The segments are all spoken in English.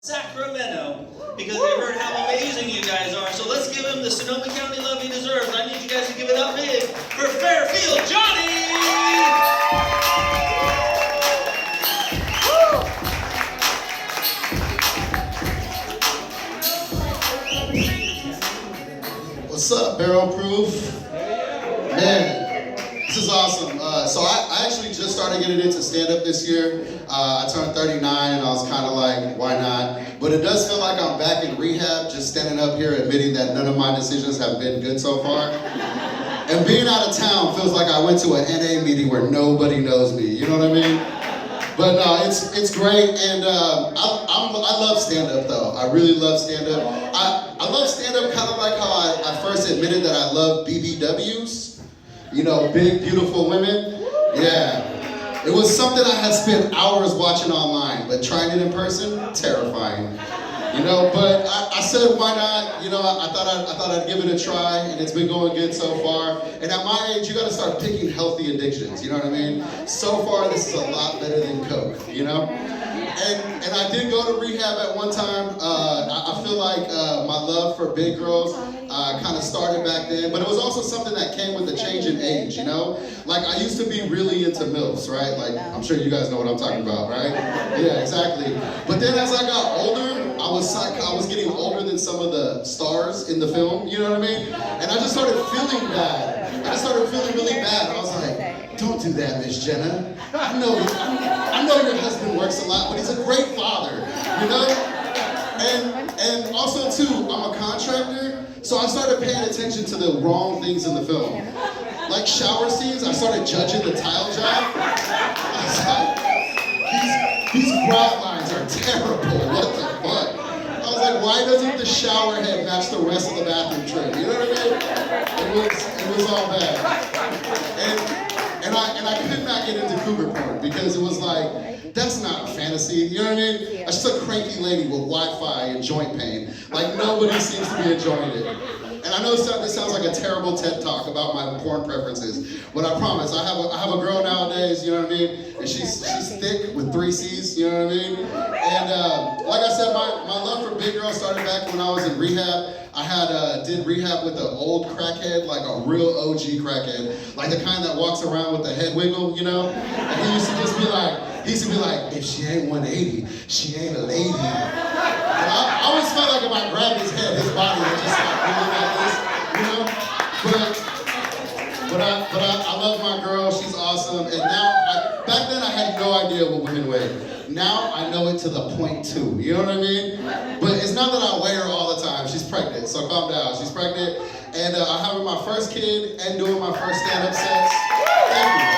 Sacramento, because we heard how amazing you guys are. So let's give him the Sonoma County love he deserves. I need you guys to give it up big for Fairfield Johnny! What's up, Barrel Proof? Man, this is awesome. So I actually just started getting into stand-up this year. I turned 39 and I was kind of like, why not? But it does feel like I'm back in rehab, just standing up here admitting that none of my decisions have been good so far. And being out of town feels like I went to an NA meeting where nobody knows me, you know what I mean? But it's great, and I love stand-up though. I really love stand-up. I love stand-up kind of like how I first admitted that I love BBWs. You know, big, beautiful women. Yeah. It was something I had spent hours watching online, but trying it in person, terrifying. You know, but I said, why not? You know, I thought I'd give it a try, and it's been going good so far. And at my age, you got to start picking healthy addictions. You know what I mean? So far, this is a lot better than Coke. You know. And I did go to rehab at one time. I feel like my love for big girls kind of started back then, but it was also something that came with a change in age, you know? Like, I used to be really into MILFs, right? Like, I'm sure you guys know what I'm talking about, right? Yeah, exactly. But then as I got older, I was getting older than some of the stars in the film, you know what I mean? And I just started feeling bad. I just started feeling really bad. I was like, don't do that, Miss Jenna. I know your husband works a lot, but he's a great father, you know? And also too, I'm a contractor, so I started paying attention to the wrong things in the film. Like shower scenes, I started judging the tile job. I was like, these grout lines are terrible, what the fuck? I was like, why doesn't the shower head match the rest of the bathroom trim? You know what I mean? It was all bad. And I could not get into cougar porn because it was like, that's not a fantasy, you know what I mean? It's just a cranky lady with Wi-Fi and joint pain. Like nobody seems to be enjoying it. And I know this sounds like a terrible TED Talk about my porn preferences, but I promise, I have a girl nowadays, you know what I mean? And she's thick with 3 C's, you know what I mean? And like I said, my love for big girls started back when I was in rehab. I did rehab with an old crackhead, like a real OG crackhead, like the kind that walks around with the head wiggle, you know? And he used to be like, if she ain't 180, she ain't a lady. And I always felt like if I grabbed his head, his body would just like really like this, you know? But I love my girl, she's awesome. And now, back then I had no idea what women weighed. Now I know it to the point too, you know what I mean? But it's not that I weigh her all the time, she's pregnant, so calm down. She's pregnant, and I'm having my first kid and doing my first stand-up sets. Thank you.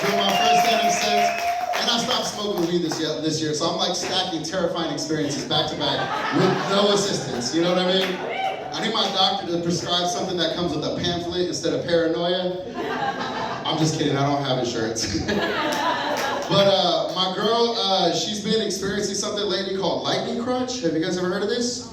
Doing my first stand-up sets. And I stopped smoking weed this year, so I'm like stacking terrifying experiences back to back with no assistance, you know what I mean? I need my doctor to prescribe something that comes with a pamphlet instead of paranoia. I'm just kidding, I don't have insurance. But my girl, she's been experiencing something lately called lightning crunch. Have you guys ever heard of this?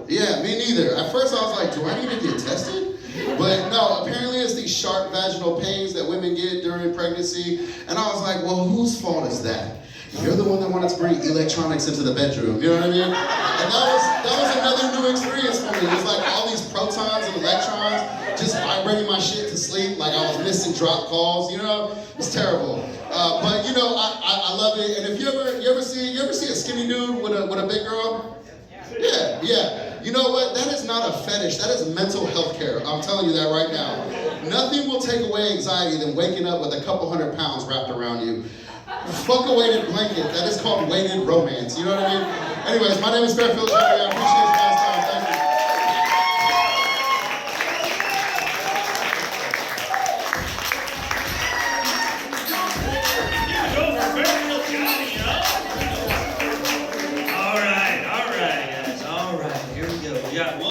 Yeah, me neither. At first I was like, do I need to get tested? But no, apparently it's these sharp vaginal pains that women get during pregnancy. And I was like, well, whose fault is that? You're the one that wanted to bring electronics into the bedroom, you know what I mean? And that was another new experience for me. It was like all these protons and electrons just vibrating my shit to sleep, like I was missing drop calls, you know? It's terrible. But you know, I love it. And if you ever see a skinny dude with a big girl? Yeah. You know what? That is not a fetish. That is mental health care. I'm telling you that right now. Nothing will take away anxiety than waking up with a couple 100 pounds wrapped around you. Fuck a weighted blanket. That is called weighted romance. You know what I mean? Anyways, my name is Fairfield Johnny. I appreciate you.